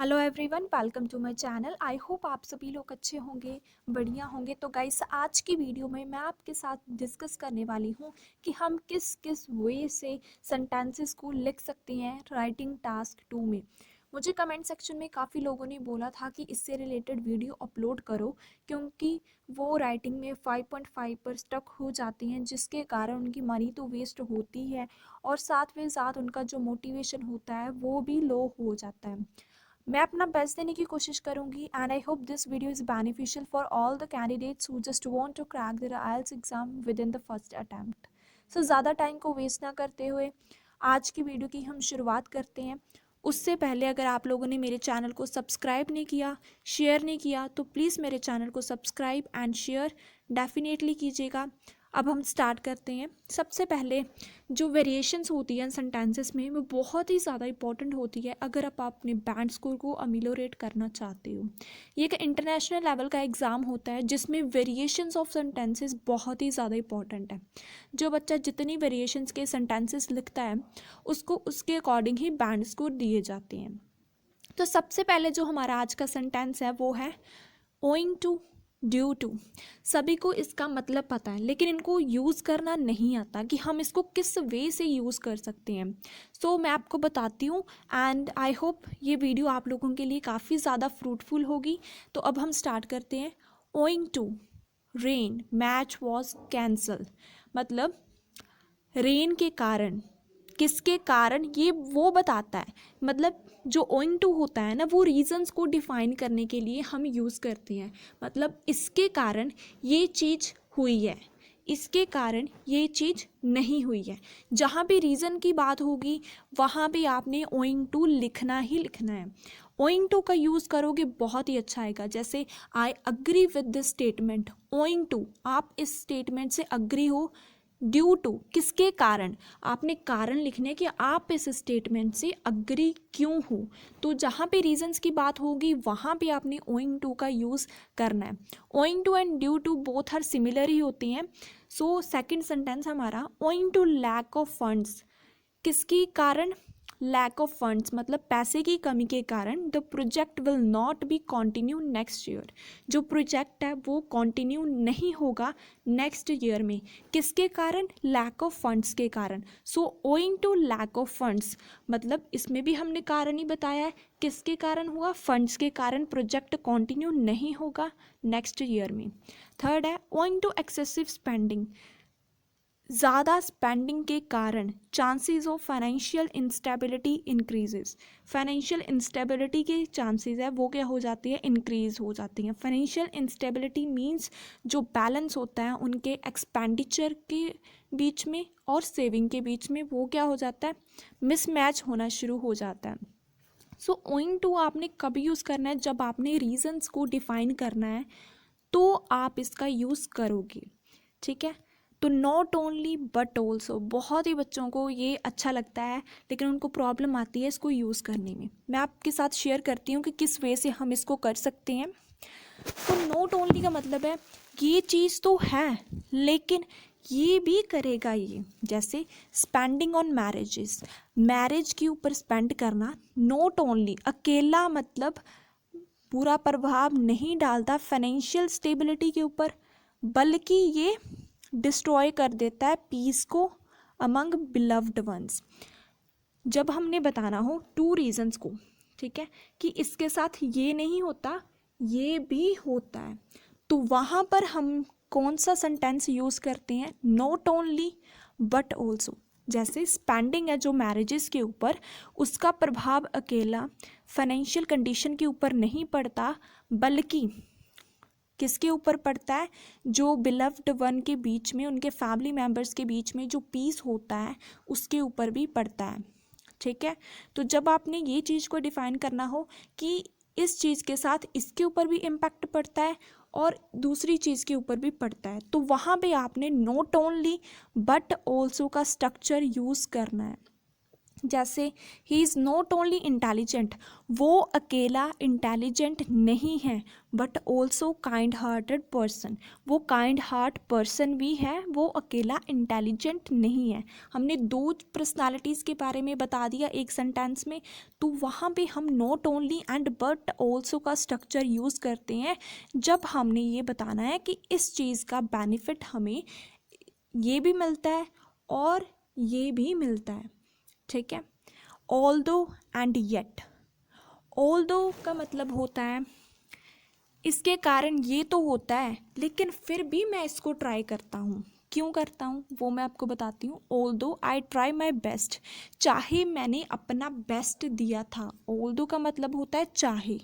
Hello everyone, welcome to my channel. I hope आप सभी लोग अच्छे होंगे, बढ़िया होंगे। तो गाइस, आज की वीडियो में मैं आपके साथ डिस्कस करने वाली हूँ कि हम किस किस वे से सेंटेंसेस को लिख सकते हैं राइटिंग टास्क 2 में। मुझे कमेंट सेक्शन में काफ़ी लोगों ने बोला था कि इससे रिलेटेड वीडियो अपलोड करो, क्योंकि वो राइटिंग में 5.5 पर स्टक हो जाती हैं, जिसके कारण उनकी मनी तो वेस्ट होती है और साथ में साथ उनका जो मोटिवेशन होता है वो भी लो हो जाता है। मैं अपना बेस्ट देने की कोशिश करूंगी and I hope this video is beneficial for all the candidates who just want to crack their IELTS exam with in the first attempt. So ज़्यादा टाइम को वेस्ट ना करते हुए आज की वीडियो की हम शुरुआत करते हैं। उससे पहले अगर आप लोगों ने मेरे चैनल को सब्सक्राइब नहीं किया, शेयर नहीं किया, तो प्लीज़ मेरे चैनल को सब्सक्राइब एंड शेयर डेफिनेटली कीजिएगा। अब हम स्टार्ट करते हैं। सबसे पहले जो वेरिएशंस होती हैं सेंटेंसेस में, वो बहुत ही ज़्यादा इंपॉर्टेंट होती है अगर आप अपने बैंड स्कोर को अमिलोरेट करना चाहते हो। ये एक इंटरनेशनल लेवल का एग्ज़ाम होता है जिसमें वेरिएशंस ऑफ सेंटेंसेस बहुत ही ज़्यादा इंपॉर्टेंट है। जो बच्चा जितनी वेरिएशंस के सेंटेंसेस लिखता है उसको उसके अकॉर्डिंग ही बैंड स्कोर दिए जाते हैं। तो सबसे पहले जो हमारा आज का सेंटेंस है वो है ओइंग टू, ड्यू टू। सभी को इसका मतलब पता है, लेकिन इनको यूज़ करना नहीं आता कि हम इसको किस वे से यूज़ कर सकते हैं। सो मैं आपको बताती हूँ एंड आई होप ये वीडियो आप लोगों के लिए काफ़ी ज़्यादा फ्रूटफुल होगी। तो अब हम स्टार्ट करते हैं। Owing to rain match was cancel, मतलब रेन के कारण, किसके कारण, ये वो बताता है। मतलब जो ओइंग टू होता है ना, वो रीजंस को डिफाइन करने के लिए हम यूज़ करते हैं। मतलब इसके कारण ये चीज़ हुई है, इसके कारण ये चीज़ नहीं हुई है। जहाँ भी रीज़न की बात होगी वहाँ भी आपने ओइंग टू लिखना ही लिखना है। ओइंग टू का यूज़ करोगे बहुत ही अच्छा आएगा। जैसे I agree with this statement, owing to आप इस स्टेटमेंट से अग्री हो। ड्यू टू किसके कारण, आपने कारण लिखने कि आप इस स्टेटमेंट से अग्री क्यों हो। तो जहाँ पे रीजंस की बात होगी वहाँ पे आपने ओइंग टू का यूज़ करना है। Owing to and due to both हर सिमिलर ही होती हैं। सो सेकंड सेंटेंस हमारा owing to lack of funds, किसके कारण, लैक ऑफ फंड्स मतलब पैसे की कमी के कारण the project will not be continue next year. जो प्रोजेक्ट है वो कॉन्टिन्यू नहीं होगा नेक्स्ट ईयर में, किसके कारण, लैक ऑफ फंड्स के कारण। So owing to lack of funds मतलब इसमें भी हमने कारण ही बताया है, किसके कारण हुआ, फंड्स के कारण प्रोजेक्ट कॉन्टिन्यू नहीं होगा नेक्स्ट ईयर में। थर्ड है ओइंग टू एक्सेसिव स्पेंडिंग, ज़्यादा स्पेंडिंग के कारण chances of financial instability increases. Financial instability के चांसेस है वो क्या हो जाती है, इंक्रीज हो जाती हैं। फाइनेंशियल इंस्टेबिलिटी मींस जो बैलेंस होता है उनके एक्सपेंडिचर के बीच में और सेविंग के बीच में, वो क्या हो जाता है, मिसमैच होना शुरू हो जाता है। सो ओइंग टू आपने कब यूज़ करना है, जब आपने रीजंस को डिफाइन करना है तो आप इसका यूज़ करोगे। ठीक है। तो नॉट ओनली बट ऑल्सो, बहुत ही बच्चों को ये अच्छा लगता है लेकिन उनको प्रॉब्लम आती है इसको यूज़ करने में। मैं आपके साथ शेयर करती हूँ कि किस वे से हम इसको कर सकते हैं। तो नॉट ओनली का मतलब है ये चीज़ तो है लेकिन ये भी करेगा ये। जैसे स्पेंडिंग ऑन मैरिजेस, मैरिज के ऊपर स्पेंड करना नॉट ओनली, अकेला मतलब पूरा प्रभाव नहीं डालता फाइनेंशियल स्टेबिलिटी के ऊपर, बल्कि ये डिस्ट्रॉय कर देता है पीस को अमंग बिलव्ड वंस। जब हमने बताना हो टू रीजंस को, ठीक है, कि इसके साथ ये नहीं होता ये भी होता है, तो वहाँ पर हम कौन सा सेंटेंस यूज़ करते हैं, नॉट ओनली बट ऑल्सो। जैसे स्पेंडिंग है जो मैरिजेस के ऊपर, उसका प्रभाव अकेला फाइनेंशियल कंडीशन के ऊपर नहीं पड़ता, बल्कि किसके ऊपर पड़ता है, जो बिलव्ड वन के बीच में, उनके फैमिली मेम्बर्स के बीच में जो पीस होता है उसके ऊपर भी पड़ता है। ठीक है। तो जब आपने ये चीज़ को डिफाइन करना हो कि इस चीज़ के साथ इसके ऊपर भी इम्पैक्ट पड़ता है और दूसरी चीज़ के ऊपर भी पड़ता है, तो वहाँ पे आपने नॉट ओनली बट ऑल्सो का स्ट्रक्चर यूज़ करना है। जैसे he is not only intelligent, वो अकेला इंटेलिजेंट नहीं है but also kind hearted person, वो काइंड हार्ट पर्सन भी है, वो अकेला इंटेलिजेंट नहीं है। हमने दो पर्सनालिटीज़ के बारे में बता दिया एक सेंटेंस में, तो वहाँ पे हम not only and but also का स्ट्रक्चर यूज़ करते हैं जब हमने ये बताना है कि इस चीज़ का बेनिफिट हमें ये भी मिलता है और ये भी मिलता है। ठीक है। ऑल्दो एंड येट, ऑल्दो का मतलब होता है इसके कारण ये तो होता है लेकिन फिर भी मैं इसको ट्राई करता हूँ। क्यों करता हूँ वो मैं आपको बताती हूँ। Although I try my best, चाहे मैंने अपना बेस्ट दिया था। ऑल्दो का मतलब होता है चाहे।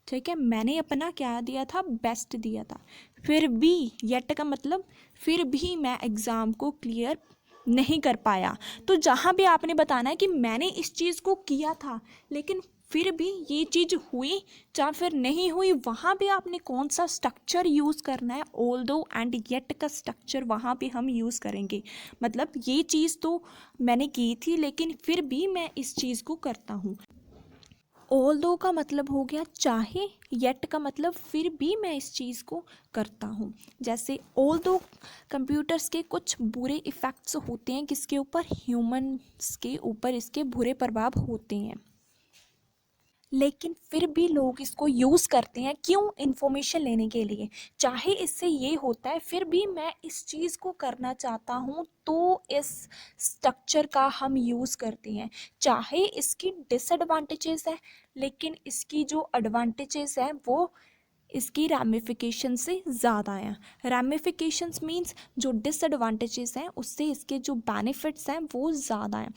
ठीक है, मैंने अपना क्या दिया था, बेस्ट दिया था। फिर भी, येट का मतलब फिर भी मैं एग्ज़ाम को क्लियर नहीं कर पाया। तो जहाँ भी आपने बताना है कि मैंने इस चीज़ को किया था लेकिन फिर भी ये चीज़ हुई या फिर नहीं हुई, वहाँ पे आपने कौन सा स्ट्रक्चर यूज़ करना है। ऑल्दो एंड येट का स्ट्रक्चर वहाँ पे हम यूज़ करेंगे। मतलब ये चीज़ तो मैंने की थी लेकिन फिर भी मैं इस चीज़ को करता हूँ। ऑल्दो का मतलब हो गया चाहे, येट का मतलब फिर भी मैं इस चीज़ को करता हूँ। जैसे ऑल्दो कंप्यूटर्स के कुछ बुरे इफ़ेक्ट्स होते हैं, किसके ऊपर, ह्यूमंस के ऊपर इसके बुरे प्रभाव होते हैं, लेकिन फिर भी लोग इसको यूज़ करते हैं। क्यों, इन्फॉर्मेशन लेने के लिए। चाहे इससे ये होता है फिर भी मैं इस चीज़ को करना चाहता हूँ तो इस स्ट्रक्चर का हम यूज़ करते हैं। चाहे इसकी डिसएडवांटेजेस है लेकिन इसकी जो एडवांटेजेस है वो इसकी रैमिफिकेशन से ज़्यादा हैं। रैमिफिकेशंस मीन्स जो डिसएडवांटेजेस हैं उससे इसके जो बेनिफिट्स हैं वो ज़्यादा हैं।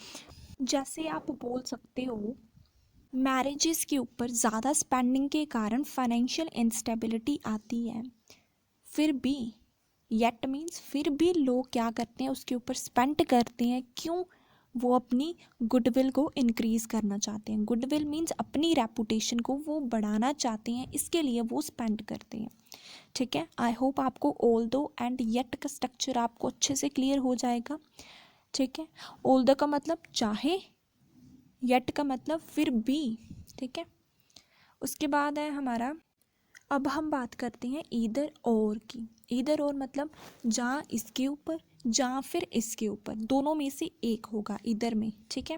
जैसे आप बोल सकते हो मैरिजेस के ऊपर ज़्यादा स्पेंडिंग के कारण फाइनेंशियल इंस्टेबिलिटी आती है। फिर भी, येट मीन्स फिर भी लोग क्या करते हैं, उसके ऊपर स्पेंड करते हैं। क्यों, वो अपनी गुडविल को इंक्रीज़ करना चाहते हैं। गुडविल मीन्स अपनी रेपुटेशन को वो बढ़ाना चाहते हैं, इसके लिए वो स्पेंड करते हैं। ठीक है, आई होप आपको ऑल्दो एंड येट का स्ट्रक्चर आपको अच्छे से क्लियर हो जाएगा। ठीक है, ऑल्दो का मतलब चाहे, येट का मतलब फिर भी। ठीक है, उसके बाद है हमारा, अब हम बात करते हैं ईदर और की। ईदर और मतलब जहाँ इसके ऊपर जहाँ फिर इसके ऊपर, दोनों में से एक होगा ईदर में। ठीक है,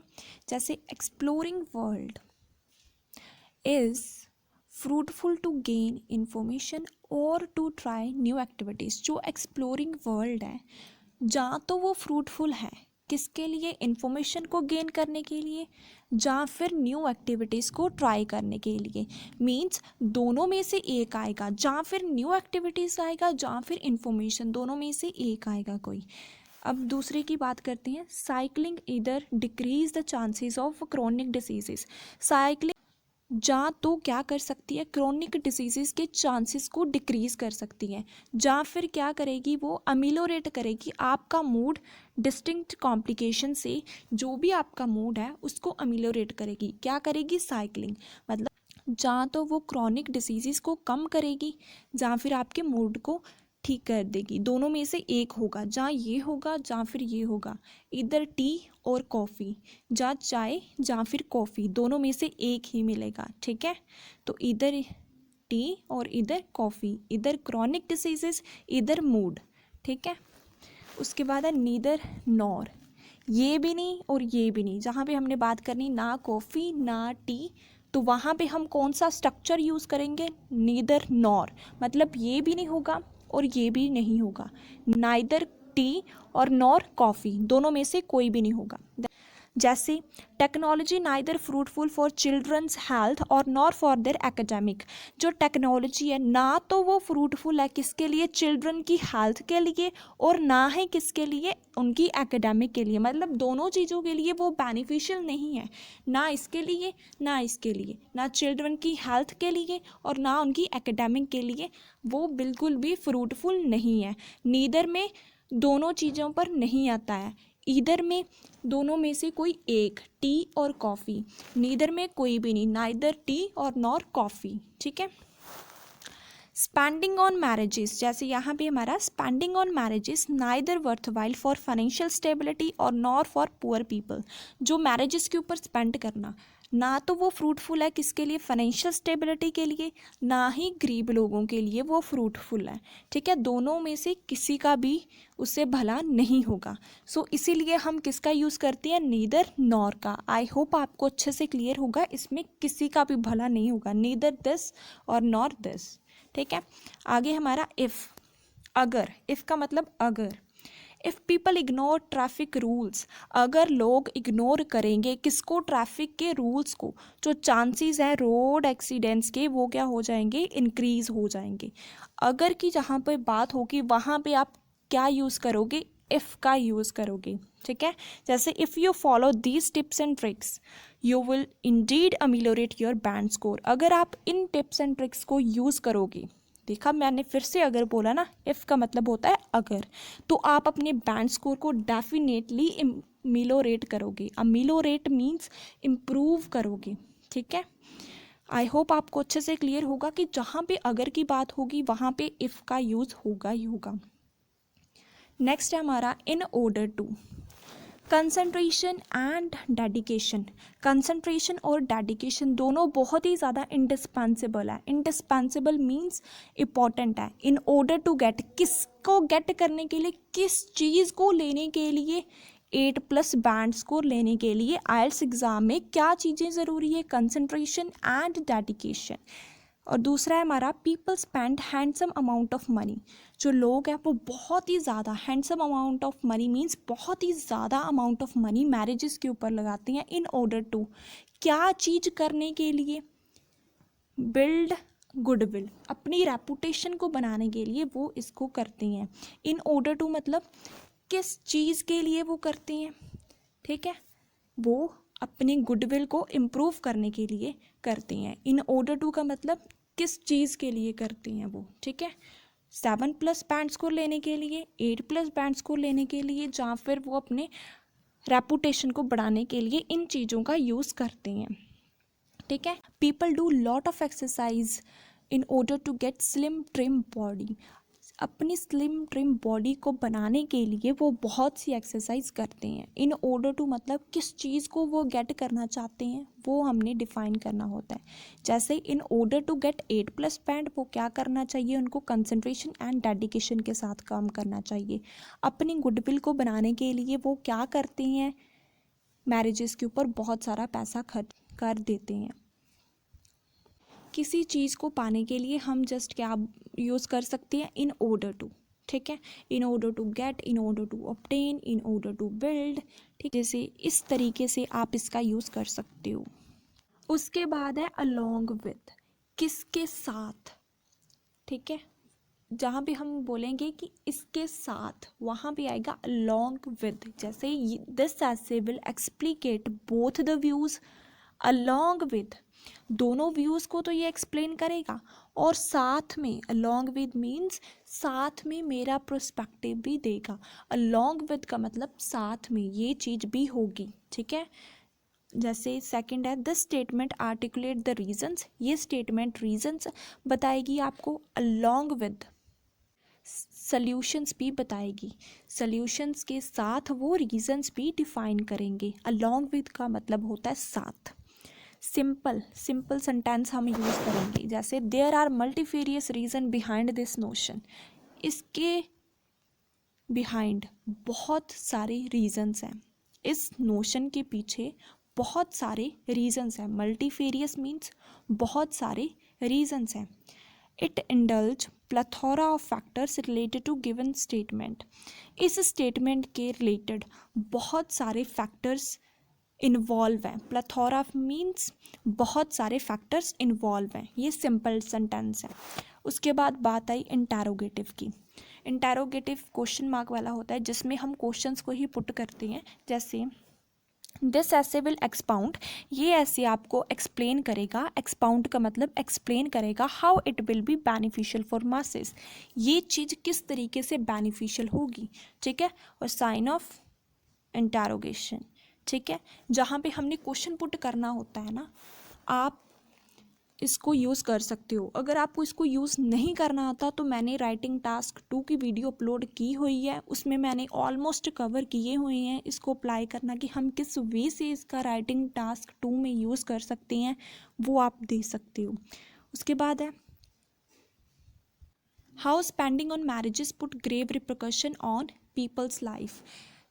जैसे exploring world is fruitful to gain information और टू ट्राई न्यू एक्टिविटीज़। जो एक्सप्लोरिंग वर्ल्ड है जहाँ तो वो फ्रूटफुल है किसके लिए, इंफॉर्मेशन को गेन करने के लिए, ਜਾਂ फिर न्यू एक्टिविटीज़ को ट्राई करने के लिए। मीन्स दोनों में से एक आएगा, ਜਾਂ फिर न्यू एक्टिविटीज़ आएगा ਜਾਂ फिर इंफॉर्मेशन, दोनों में से एक आएगा कोई। अब दूसरे की बात करते हैं, साइकिलिंग इधर decrease the chances of chronic diseases. Cycling ਜਾਂ तो क्या कर सकती है, क्रोनिक डिसीज़ के चांसेस को डिक्रीज़ कर सकती है, ਜਾਂ फिर क्या करेगी, वो अमिलोरेट करेगी आपका मूड, डिस्टिंक्ट कॉम्प्लिकेशन से जो भी आपका मूड है उसको अमिलोरेट करेगी। क्या करेगी, साइकिलिंग। मतलब ਜਾਂ तो वो क्रॉनिक डिसीज़ को कम करेगी ਜਾਂ फिर आपके मूड को ठीक कर देगी। दोनों में से एक होगा, ਜਾਂ ये होगा ਜਾਂ फिर ये होगा। इधर टी और कॉफ़ी, ਜਾਂ चाय ਜਾਂ फिर कॉफ़ी, दोनों में से एक ही मिलेगा। ठीक है, तो इधर टी और इधर कॉफ़ी, इधर क्रॉनिक डिसीजेस, इधर मूड। ठीक है, उसके बाद है नीदर नॉर, ये भी नहीं और ये भी नहीं। जहाँ पे हमने बात करनी ना कॉफ़ी ना टी, तो वहाँ पे हम कौन सा स्ट्रक्चर यूज़ करेंगे, नीदर नॉर। मतलब ये भी नहीं होगा और ये भी नहीं होगा। नाइदर टी और नॉर कॉफ़ी, दोनों में से कोई भी नहीं होगा। जैसे technology neither fruitful for children's health और नॉर फॉर देयर एकेडमिक। जो टेक्नोलॉजी है ना तो वो फ्रूटफुल है किसके लिए, चिल्ड्रन की हेल्थ के लिए, और ना है किसके लिए, उनकी एकेडमिक के लिए। मतलब दोनों चीज़ों के लिए वो बेनिफिशियल नहीं है, ना इसके लिए ना इसके लिए, ना चिल्ड्रन की हेल्थ के लिए और ना उनकी एकेडमिक के लिए वो बिल्कुल भी फ्रूटफुल नहीं है। नीदर में दोनों चीज़ों पर नहीं आता है, ईदर में दोनों में से कोई एक, टी और कॉफ़ी। नीदर में कोई भी नहीं, नाइदर टी और नॉर कॉफ़ी। ठीक है, स्पेंडिंग ऑन मैरिजेस, जैसे यहाँ पे हमारा spending on marriages neither worthwhile for financial stability और नॉर फॉर पुअर पीपल। जो मैरिजेस के ऊपर स्पेंड करना, ना तो वो फ्रूटफुल है किसके लिए, फाइनेंशियल स्टेबिलिटी के लिए, ना ही गरीब लोगों के लिए वो फ्रूटफुल है। ठीक है, दोनों में से किसी का भी उससे भला नहीं होगा। सो इसीलिए हम किसका यूज़ करते हैं, नीदर नॉर का। आई होप आपको अच्छे से क्लियर होगा, इसमें किसी का भी भला नहीं होगा, नीदर दिस और नॉर दिस। ठीक है, आगे हमारा इफ़, अगर। इफ़ का मतलब अगर। If people ignore traffic rules, अगर लोग इग्नोर करेंगे किसको, ट्रैफिक के रूल्स को, जो चांसेस है रोड एक्सीडेंट्स के वो क्या हो जाएंगे, इंक्रीज हो जाएंगे। अगर की जहाँ पे बात होगी वहाँ पे आप क्या यूज़ करोगे, इफ़ का यूज़ करोगे। ठीक है, जैसे if you follow these tips and tricks you will indeed ameliorate your band score. अगर आप इन टिप्स एंड ट्रिक्स को यूज़ करोगे, देखा मैंने फिर से अगर बोला ना, इफ़ का मतलब होता है अगर, तो आप अपने बैंड स्कोर को डेफिनेटली अमिलोरेट करोगे। अमिलोरेट मीन्स इम्प्रूव करोगे। ठीक है, आई होप आपको अच्छे से क्लियर होगा कि जहाँ पे अगर की बात होगी वहाँ पे इफ़ का यूज़ होगा ही होगा। नेक्स्ट है हमारा in order to. Concentration and dedication. Concentration और डेडिकेशन दोनों बहुत ही ज़्यादा इंडिस्पेंसिबल है। इंडिस्पेंसिबल मीन्स इम्पॉर्टेंट है। इन ऑर्डर टू गेट, किसको गेट करने के लिए, किस चीज़ को लेने के लिए, 8+ बैंड स्कोर लेने के लिए आइल्स एग्ज़ाम में क्या चीज़ें ज़रूरी है, कंसंट्रेशन एंड डेडिकेशन। और दूसरा है हमारा people spend handsome amount of money. जो लोग हैं वो बहुत ही ज़्यादा, handsome amount of money means बहुत ही ज़्यादा अमाउंट ऑफ मनी मैरिजेस के ऊपर लगाते हैं। इन ऑर्डर टू, क्या चीज़ करने के लिए, बिल्ड गुडविल, अपनी रेपुटेशन को बनाने के लिए वो इसको करते हैं। इन ऑर्डर टू मतलब किस चीज़ के लिए वो करते हैं। ठीक है, वो अपनी गुडविल को इम्प्रूव करने के लिए करते हैं। इन ऑर्डर टू का मतलब किस चीज़ के लिए करते हैं वो। ठीक है, 7+ बैंड स्कोर लेने के लिए, 8+ बैंड स्कोर लेने के लिए, या फिर वो अपने रेपुटेशन को बढ़ाने के लिए इन चीज़ों का यूज़ करते हैं। ठीक है, people do lot of exercise in order to get slim trim body. अपनी स्लिम ट्रिम बॉडी को बनाने के लिए वो बहुत सी एक्सरसाइज करते हैं। इन ऑर्डर टू मतलब किस चीज़ को वो गेट करना चाहते हैं वो हमने डिफाइन करना होता है। जैसे in order to get 8+ band, वो क्या करना चाहिए, उनको कंसंट्रेशन एंड डेडिकेशन के साथ काम करना चाहिए। अपनी गुडविल को बनाने के लिए वो क्या करते हैं, मैरिजेस के ऊपर बहुत सारा पैसा खर्च कर देते हैं। किसी चीज़ को पाने के लिए हम जस्ट क्या यूज़ कर सकते हैं, इन ऑर्डर टू। ठीक है, in order to get, in order to obtain, in order to build. ठीक, जैसे इस तरीके से आप इसका यूज़ कर सकते हो। उसके बाद है अलोंग विथ, किसके साथ। ठीक है, जहाँ भी हम बोलेंगे कि इसके साथ, वहाँ भी आएगा अलोंग विद। जैसे this essay will explicate both the views along with, दोनों व्यूज़ को तो ये एक्सप्लेन करेगा, और साथ में अलोंग विद मीन्स साथ में मेरा प्रोस्पेक्टिव भी देगा। अलोंग विद का मतलब साथ में ये चीज़ भी होगी। ठीक है, जैसे सेकंड है this statement articulate the reasons, ये स्टेटमेंट रीजंस बताएगी आपको। अलोंग विद सॉल्यूशंस भी बताएगी, सॉल्यूशंस के साथ वो रीजंस भी डिफाइन करेंगे। अलोंग विद का मतलब होता है साथ। सिंपल सिंपल सेंटेंस हम यूज़ करेंगे, जैसे there are multifarious reason behind this notion. इसके बिहाइंड बहुत सारे रीजंस हैं, इस नोशन के पीछे बहुत सारे रीजंस हैं। मल्टीफेरियस मीन्स बहुत सारे रीजंस हैं। It indulge plethora of factors related to given statement. इस स्टेटमेंट के रिलेटेड बहुत सारे फैक्टर्स इन्वॉल्व हैं। प्लेथोरा मीन्स बहुत सारे फैक्टर्स इन्वॉल्व हैं। ये सिंपल सेंटेंस है। उसके बाद बात आई इंटैरोगेटिव की। इंटैरोगेटिव क्वेश्चन मार्क वाला होता है, जिसमें हम क्वेश्चंस को ही पुट करते हैं। जैसे दिस ऐसे विल एक्सपाउंड, ये ऐसे आपको एक्सप्लेन करेगा। एक्सपाउंड का मतलब एक्सप्लेन करेगा how it will be beneficial for masses, ये चीज़ किस तरीके से बेनिफिशियल होगी। ठीक है, और साइन ऑफ इंटैरोगेशन। ठीक है, जहाँ पे हमने क्वेश्चन पुट करना होता है ना, आप इसको यूज़ कर सकते हो। अगर आपको इसको यूज़ नहीं करना आता तो मैंने राइटिंग टास्क 2 की वीडियो अपलोड की हुई है, उसमें मैंने ऑलमोस्ट कवर किए हुए हैं इसको अप्लाई करना कि हम किस वे से इसका राइटिंग टास्क 2 में यूज़ कर सकते हैं, वो आप देख सकते हो। उसके बाद है how spending on marriages put grave repercussion on people's life.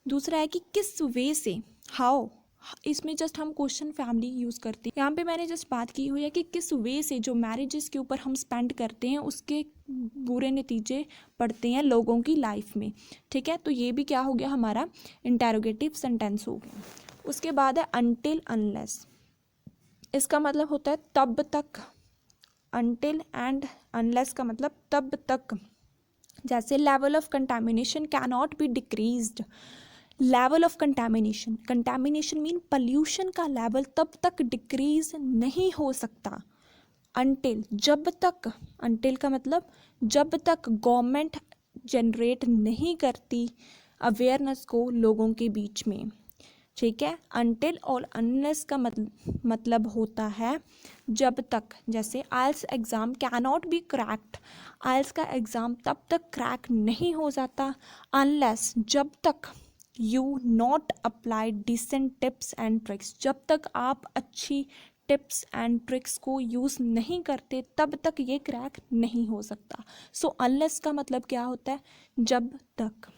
दूसरा है कि किस वे से, हाउ, इसमें जस्ट हम क्वेश्चन फैमिली यूज़ करते हैं। यहाँ पे मैंने जस्ट बात की हुई है कि किस वे से जो मैरिजेस के ऊपर हम स्पेंड करते हैं उसके बुरे नतीजे पड़ते हैं लोगों की लाइफ में। ठीक है, तो ये भी क्या हो गया, हमारा इंटेरोगेटिव सेंटेंस हो गया। उसके बाद है अनटिल अनलेस। इसका मतलब होता है तब तक, अनटिल एंड अनलेस का मतलब तब तक। जैसे level of contamination can not B decreased. Level of contamination, contamination mean pollution का लेवल तब तक डिक्रीज नहीं हो सकता अनटिल, जब तक, अनटिल का मतलब जब तक गवर्नमेंट जनरेट नहीं करती अवेयरनेस को लोगों के बीच में। ठीक है, अनटिल और अनलेस का मतलब होता है जब तक। जैसे IELTS exam can not be cracked, IELTS का एग्ज़ाम तब तक क्रैक नहीं हो जाता अनलेस, जब तक you not apply decent tips and tricks, जब तक आप अच्छी टिप्स एंड ट्रिक्स को यूज़ नहीं करते तब तक ये क्रैक नहीं हो सकता। सो अनलेस का मतलब क्या होता है, जब तक।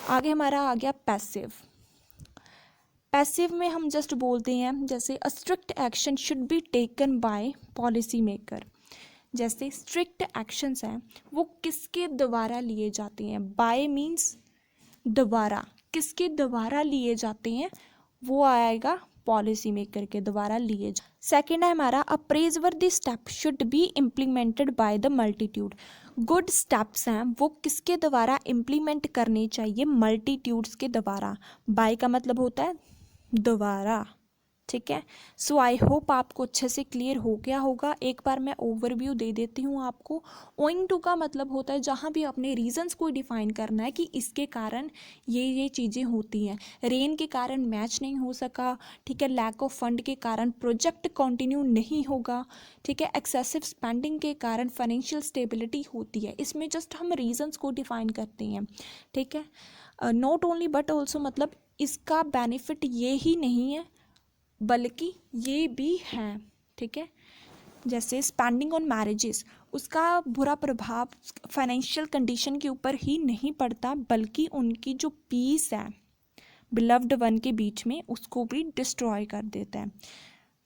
आगे हमारा आ गया पैसिव। पैसिव में हम जस्ट बोलते हैं जैसे अ strict action should be taken bye policy maker. जैसे स्ट्रिक्ट एक्शंस हैं वो किसके द्वारा लिए जाते हैं, बाय मीन्स द्वारा, किसके द्वारा लिए जाते हैं, वो आएगा पॉलिसी मेकर के द्वारा लिए जा। सेकेंड है हमारा a praiseworthy step should be implemented by the multitude. Good steps हैं वो किसके द्वारा इम्प्लीमेंट करने चाहिए, मल्टीट्यूड्स के द्वारा। बाय का मतलब होता है द्वारा। ठीक है, सो आई होप आपको अच्छे से क्लियर हो गया होगा। एक बार मैं ओवरव्यू दे देती हूँ आपको। ओइंग टू का मतलब होता है जहाँ भी अपने रीजंस को डिफाइन करना है कि इसके कारण ये चीज़ें होती हैं। रेन के कारण मैच नहीं हो सका, ठीक है, लैक ऑफ फंड के कारण प्रोजेक्ट कंटिन्यू नहीं होगा, ठीक है, एक्सेसिव स्पेंडिंग के कारण फाइनेंशियल स्टेबिलिटी होती है। इसमें जस्ट हम रीजंस को डिफाइन करते हैं। ठीक है, नॉट ओनली बट ऑल्सो मतलब इसका बेनिफिट ये ही नहीं है बल्कि ये भी है। ठीक है, जैसे स्पेंडिंग ऑन मैरिजेस, उसका बुरा प्रभाव फाइनेंशियल कंडीशन के ऊपर ही नहीं पड़ता बल्कि उनकी जो पीस है बिलव्ड वन के बीच में उसको भी डिस्ट्रॉय कर देता है।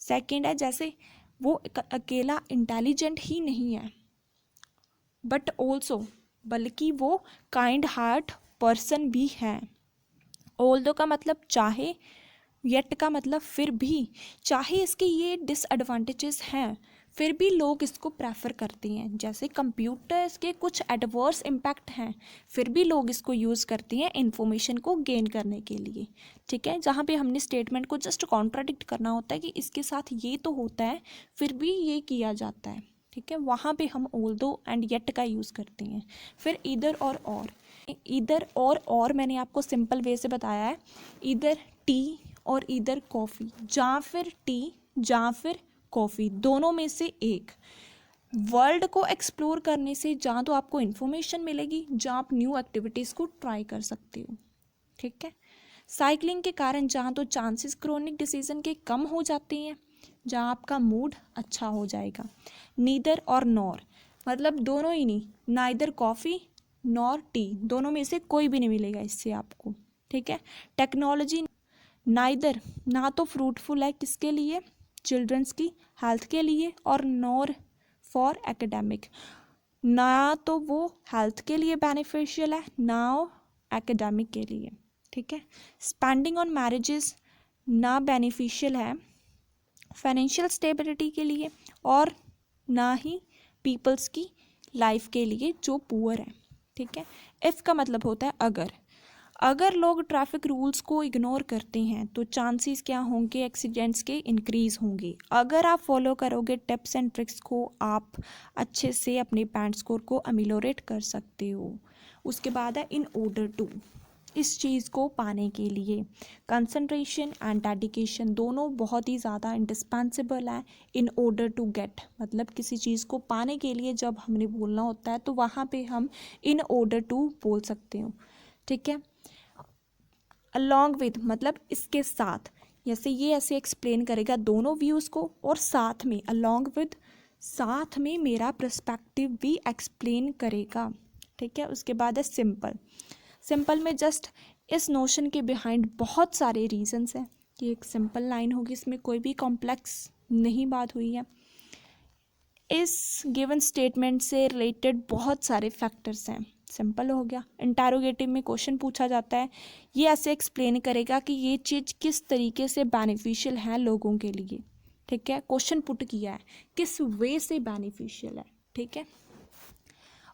सेकंड है जैसे वो अकेला इंटेलिजेंट ही नहीं है बट ऑल्सो बल्कि वो काइंड हार्ट पर्सन भी है। ऑल्दो का मतलब चाहे, येट का मतलब फिर भी, चाहे इसके ये डिसएडवांटेजेस हैं फिर भी लोग इसको प्रेफर करते हैं। जैसे कंप्यूटर्स के कुछ एडवर्स इम्पैक्ट हैं फिर भी लोग इसको यूज़ करते हैं इंफॉर्मेशन को गेन करने के लिए। ठीक है, जहाँ पे हमने स्टेटमेंट को जस्ट कॉन्ट्राडिक्ट करना होता है कि इसके साथ ये तो होता है फिर भी ये किया जाता है। ठीक है, वहाँ पे हम ऑल्दो एंड येट का यूज़ करते हैं। फिर ईदर और ईदर और मैंने आपको सिंपल वे से बताया है, ईदर टी और इधर कॉफ़ी, ਜਾਂ फिर टी ਜਾਂ फिर कॉफ़ी, दोनों में से एक। वर्ल्ड को एक्सप्लोर करने से ਜਾਂ तो आपको इन्फॉर्मेशन मिलेगी ਜਾਂ आप न्यू एक्टिविटीज़ को ट्राई कर सकते हो। ठीक है, साइकिलिंग के कारण ਜਾਂ तो चांसेस क्रोनिक डिसीजन के कम हो जाते हैं ਜਾਂ आपका मूड अच्छा हो जाएगा। नीदर और नॉर मतलब दोनों ही नहीं, ना इधर कॉफ़ी नॉर टी, दोनों में से कोई भी नहीं मिलेगा इससे आपको। ठीक है, टेक्नोलॉजी नाइदर, ना तो फ्रूटफुल है किसके लिए, चिल्ड्रंस की हेल्थ के लिए, और नॉर फॉर एकेडमिक, ना तो वो हेल्थ के लिए बेनिफिशियल है ना एकेडमिक के लिए। ठीक है, स्पेंडिंग ऑन मैरिजेस ना बेनिफिशियल है फाइनेंशियल स्टेबिलिटी के लिए और ना ही पीपल्स की लाइफ के लिए जो पुअर है। ठीक है, इफ़ का मतलब होता है अगर लोग ट्रैफिक रूल्स को इग्नोर करते हैं तो चांसेस क्या होंगे, एक्सीडेंट्स के इंक्रीज़ होंगे। अगर आप फॉलो करोगे टिप्स एंड ट्रिक्स को आप अच्छे से अपने बैंड स्कोर को अमिलोरेट कर सकते हो। उसके बाद है इन ऑर्डर टू, इस चीज़ को पाने के लिए। कंसंट्रेशन एंड डेडिकेशन दोनों बहुत ही ज़्यादा इंडिस्पेंसिबल है इन ऑर्डर टू गेट, मतलब किसी चीज़ को पाने के लिए जब हमने बोलना होता है तो वहाँ पे हम इन ऑर्डर टू बोल सकते हो, ठीक है। अलॉन्ग विद मतलब इसके साथ, जैसे ये ऐसे एक्सप्लेन करेगा दोनों व्यूज़ को, और साथ में अलॉन्ग विद, साथ में मेरा पर्सपेक्टिव भी एक्सप्लेन करेगा, ठीक है। उसके बाद है सिंपल। सिंपल में जस्ट इस नोशन के बिहाइंड बहुत सारे रीजंस हैं कि एक सिंपल लाइन होगी, इसमें कोई भी कॉम्प्लेक्स नहीं बात हुई है। इस गिवन स्टेटमेंट से रिलेटेड बहुत सारे फैक्टर्स हैं। सिंपल हो गया। इंटरोगेटिव में क्वेश्चन पूछा जाता है, ये ऐसे एक्सप्लेन करेगा कि ये चीज़ किस तरीके से बेनिफिशियल है लोगों के लिए, ठीक है। क्वेश्चन पुट किया है किस वे से बेनिफिशियल है, ठीक है।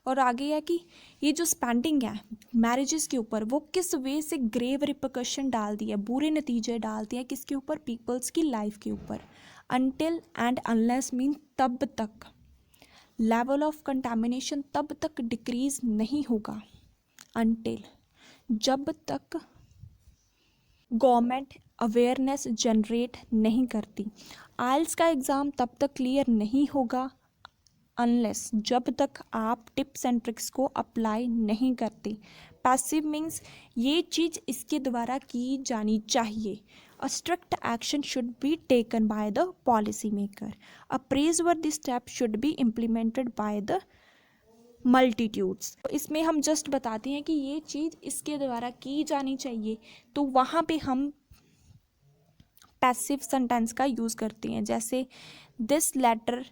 और आगे है कि ये जो स्पेंडिंग है मैरिजेस के ऊपर, वो किस वे से ग्रेव रिपरकशन डालती है, बुरे नतीजे डालती है किसके ऊपर, पीपल्स की लाइफ के ऊपर। अनटिल एंड अनलेस मीन तब तक, लेवल ऑफ कंटामिनेशन तब तक डिक्रीज नहीं होगा, अनटिल, जब तक गवर्नमेंट अवेयरनेस जनरेट नहीं करती। आइल्स का एग्ज़ाम तब तक क्लियर नहीं होगा अनलेस, जब तक आप टिप्स एंड ट्रिक्स को अप्लाई नहीं करते। पैसिव मीन्स ये चीज़ इसके द्वारा की जानी चाहिए। A strict action should be taken by the policy maker. A praiseworthy step should be implemented by the multitudes. इसमें हम जस्ट बताते हैं कि ये चीज़ इसके द्वारा की जानी चाहिए, तो वहाँ पे हम पैसिव सेंटेंस का यूज़ करते हैं। जैसे this letter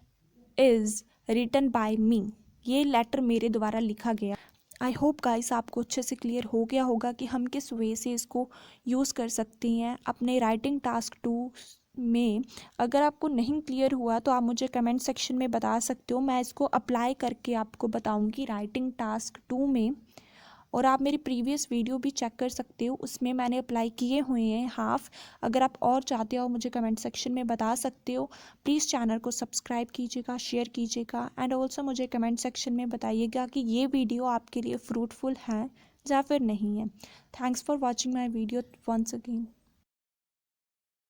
is written by me, ये लेटर मेरे द्वारा लिखा गया। आई होप गाइस आपको अच्छे से क्लियर हो गया होगा कि हम किस वे से इसको यूज़ कर सकते हैं अपने राइटिंग टास्क 2 में। अगर आपको नहीं क्लियर हुआ तो आप मुझे कमेंट सेक्शन में बता सकते हो, मैं इसको अप्लाई करके आपको बताऊंगी राइटिंग टास्क 2 में। और आप मेरी प्रीवियस वीडियो भी चेक कर सकते हो, उसमें मैंने अप्लाई किए हुए हैं हाफ। अगर आप और चाहते हो मुझे कमेंट सेक्शन में बता सकते हो। प्लीज़ चैनल को सब्सक्राइब कीजिएगा, शेयर कीजिएगा, एंड ऑल्सो मुझे कमेंट सेक्शन में बताइएगा कि ये वीडियो आपके लिए फ्रूटफुल है या फिर नहीं है। Thanks for watching my video once again.